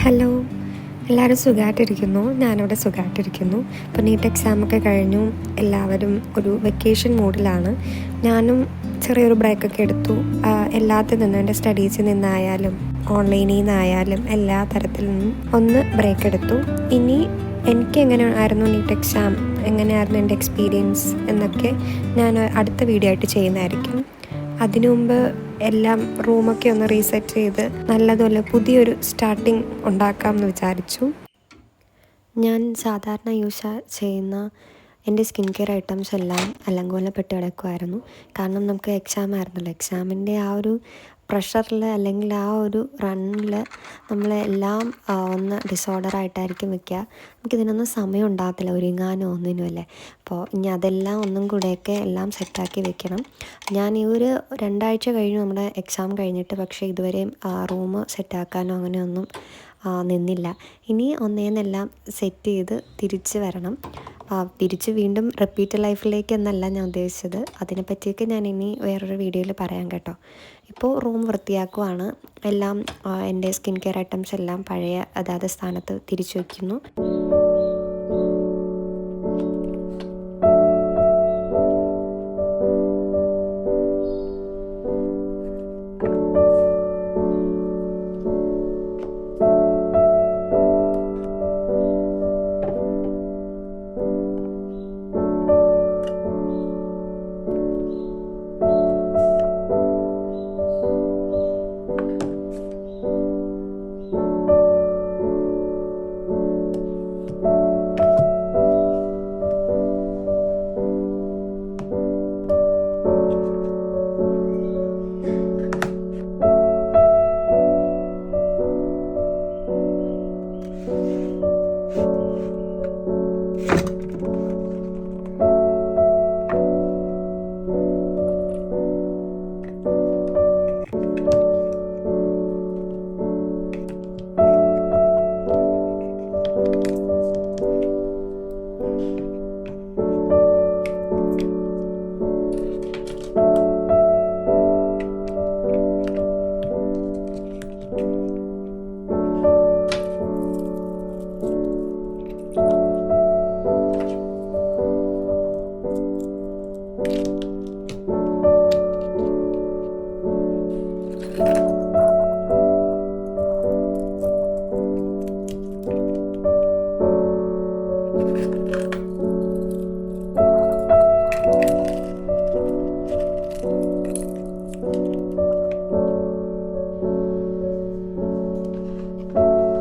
Hello, എല്ലാവരും സുഖമായിട്ടിരിക്കുന്നു. ഞാനിവിടെ സുഖമായിട്ടിരിക്കുന്നു. ഇപ്പോൾ നീറ്റ് എക്സാമൊക്കെ കഴിഞ്ഞു. എല്ലാവരും ഒരു വെക്കേഷൻ മൂഡിലാണ്. ഞാനും ചെറിയൊരു ബ്രേക്കൊക്കെ എടുത്തു. എല്ലാത്തിൽ നിന്നും എൻ്റെ സ്റ്റഡീസിൽ നിന്നായാലും ഓൺലൈനിൽ നിന്നായാലും എല്ലാ തരത്തിൽ നിന്നും ഒന്ന് ബ്രേക്ക് എടുത്തു. ഇനി എനിക്ക് എങ്ങനെയായിരുന്നു നീറ്റ് എക്സാം, എങ്ങനെയായിരുന്നു എൻ്റെ എക്സ്പീരിയൻസ് എന്നൊക്കെ ഞാൻ അടുത്ത വീഡിയോ ആയിട്ട് ചെയ്യുന്നതായിരിക്കും. അതിനു മുമ്പ് എല്ലാം റൂമൊക്കെ ഒന്ന് റീസെറ്റ് ചെയ്ത് നല്ലതുപോലെ പുതിയൊരു സ്റ്റാർട്ടിങ് ഉണ്ടാക്കാമെന്ന് വിചാരിച്ചു. ഞാൻ സാധാരണ യൂസ് ചെയ്യുന്ന എൻ്റെ സ്കിൻ കെയർ ഐറ്റംസ് എല്ലാം അലങ്കോലപ്പെട്ട് കിടക്കുമായിരുന്നു. കാരണം നമുക്ക് എക്സാം ആയിരുന്നല്ലോ. എക്സാമിൻ്റെ ആ ഒരു പ്രഷറിൽ അല്ലെങ്കിൽ ആ ഒരു റണ്ണിൽ നമ്മളെല്ലാം ഒന്ന് ഡിസോർഡറായിട്ടായിരിക്കും വെക്കുക. നമുക്കിതിനൊന്നും സമയം ഉണ്ടാകത്തില്ല ഒരുങ്ങാനോ ഒന്നിനുമല്ലേ. അപ്പോൾ ഇനി അതെല്ലാം ഒന്നും കൂടെയൊക്കെ എല്ലാം സെറ്റാക്കി വെക്കണം. ഞാൻ ഈ ഒരു 2 ആഴ്ച കഴിഞ്ഞു നമ്മുടെ എക്സാം കഴിഞ്ഞിട്ട്. പക്ഷേ ഇതുവരെയും റൂം സെറ്റാക്കാനോ അങ്ങനെയൊന്നും നിന്നില്ല. ഇനി ഒന്നേന്നെല്ലാം സെറ്റ് ചെയ്ത് തിരിച്ച് വരണം. തിരിച്ച് വീണ്ടും റിപ്പീറ്റ് ലൈഫിലേക്ക് എന്നല്ല ഞാൻ ഉദ്ദേശിച്ചത്. അതിനെപ്പറ്റിയൊക്കെ ഞാൻ ഇനി വേറൊരു വീഡിയോയിൽ പറയാം കേട്ടോ. ഇപ്പോൾ റൂം വൃത്തിയാക്കുവാണ്. എല്ലാം എൻ്റെ സ്കിൻ കെയർ ഐറ്റംസ് എല്ലാം പഴയ അതാത് സ്ഥാനത്ത് തിരിച്ചു വയ്ക്കുന്നു.